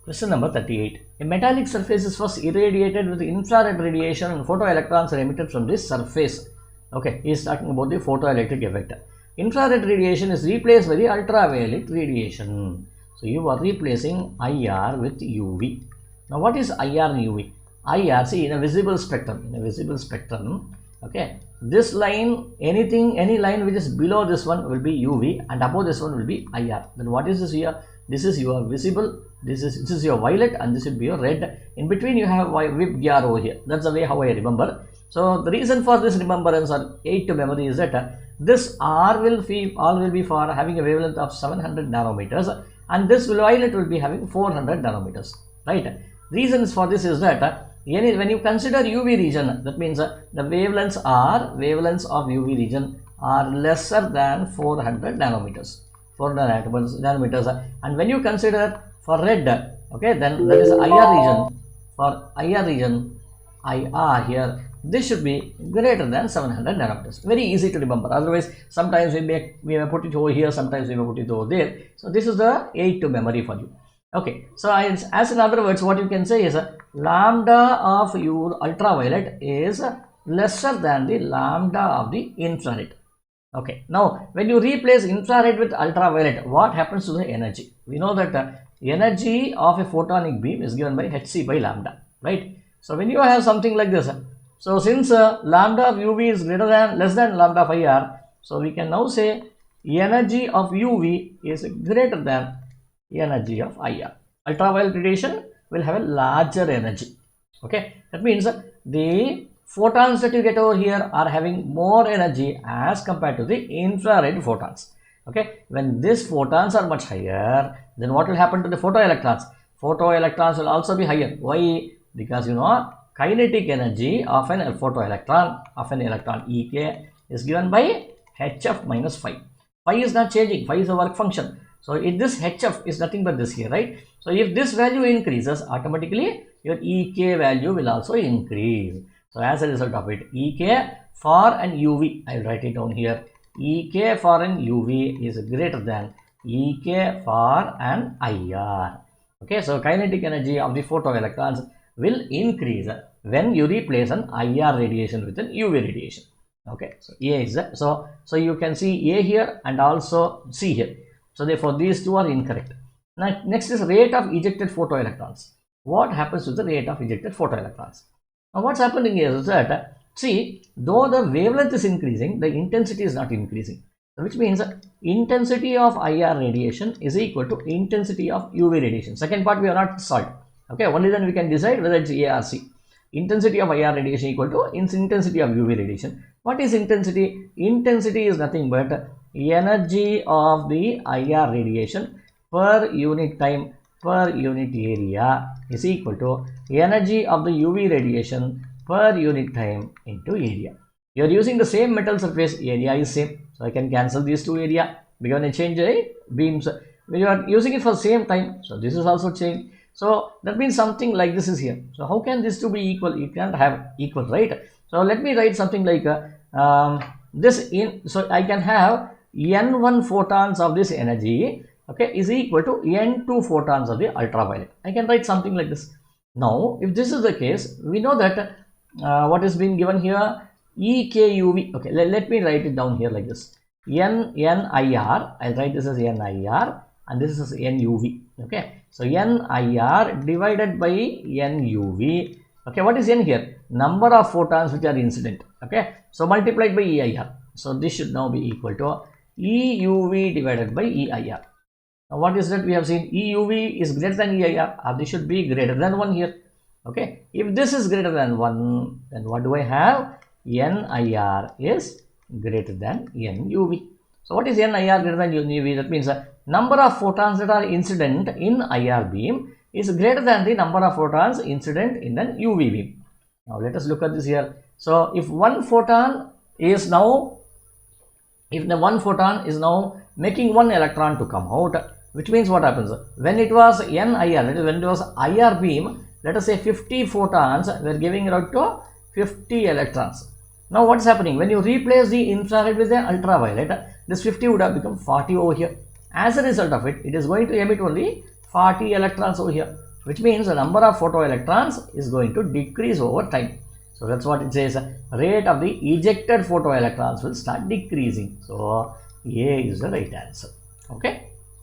Question number 38. A metallic surface is first irradiated with infrared radiation and photoelectrons are emitted from this surface. Okay, he is talking about the photoelectric effect. Infrared radiation is replaced by the ultraviolet radiation. So you are replacing IR with UV. Now what is IR and UV? IR, see, in a visible spectrum, okay, this line, any line which is below this one will be UV and above this one will be IR. Then what is this here? This is your visible, this is your violet, and this will be your red. In between you have whipped gear over here. That's the way how I remember. So the reason for this remembrance or aid to memory is that this R will be for having a wavelength of 700 nanometers, and this violet will be having 400 nanometers. Right? Reasons for this is that when you consider UV region, that means the wavelengths of UV region are lesser than 400 nanometers. 400 nanometers, and when you consider for red, okay, then that is IR region. For IR region, IR here, this should be greater than 700 nanometers. Very easy to remember. Otherwise, sometimes we may put it over here, sometimes we may put it over there. So this is the aid to memory for you. Okay, so as in other words, what you can say is lambda of your ultraviolet is lesser than the lambda of the infrared. Okay, now when you replace infrared with ultraviolet, what happens to the energy? We know that energy of a photonic beam is given by hc by lambda, right? So when you have something like this, so since lambda of UV is less than lambda of IR, so we can now say energy of UV is greater than energy of IR. Ultraviolet radiation will have a larger energy. Okay, that means the photons that you get over here are having more energy as compared to the infrared photons. Okay, when these photons are much higher, then what will happen to the photoelectrons? Photoelectrons will also be higher. Why? Because you know kinetic energy of an electron Ek is given by hf minus phi. Phi is not changing. Phi is a work function. So if this hf is nothing but this here, right? So if this value increases, automatically your Ek value will also increase. So as a result of it, Ek for an UV, I will write it down here. Ek for an UV is greater than Ek for an IR. Okay, so kinetic energy of the photoelectrons will increase when you replace an IR radiation with an UV radiation. Okay, so A is so you can see A here and also C here. So therefore these two are incorrect. Now next is rate of ejected photoelectrons. What happens to the rate of ejected photoelectrons? Now what's happening here is that, see, though the wavelength is increasing, the intensity is not increasing, which means intensity of IR radiation is equal to intensity of UV radiation. Second part we are not solved. Okay, only then we can decide whether it's A or C. Intensity of IR radiation equal to intensity of UV radiation. What is intensity? Intensity is nothing but energy of the IR radiation per unit time per unit area is equal to energy of the UV radiation per unit time into area. You are using the same metal surface, area is same, so I can cancel these two area because I change the beams. When you are using it for the same time, so this is also changed. So that means something like this is here. So how can these two be equal? You can't have equal, right? So let me write something like this in. So I can have n1 photons of this energy, okay, is equal to n2 photons of the ultraviolet. I can write something like this. Now, if this is the case, we know that what is being given here, EKUV. Okay, let me write it down here like this. NIR, I'll write this as NIR and this is NUV. Okay, so NIR divided by NUV. Okay, what is N here? Number of photons which are incident. Okay, so multiplied by EIR. So this should now be equal to EUV divided by EIR. Now what is that we have seen? EUV is greater than EIR, or this should be greater than 1 here. Okay, if this is greater than 1, then what do I have? NIR is greater than NUV. So what is NIR greater than NUV? That means the number of photons that are incident in IR beam is greater than the number of photons incident in an UV beam. Now let us look at this here. So if one photon is now making one electron to come out, which means what happens? When it was NIR, that is when it was IR beam, let us say 50 photons were giving out to 50 electrons. Now what is happening? When you replace the infrared with the ultraviolet, this 50 would have become 40 over here. As a result of it, it is going to emit only 40 electrons over here. which means the number of photoelectrons is going to decrease over time. So that's what it says, rate of the ejected photoelectrons will start decreasing. So A is the right answer. Okay.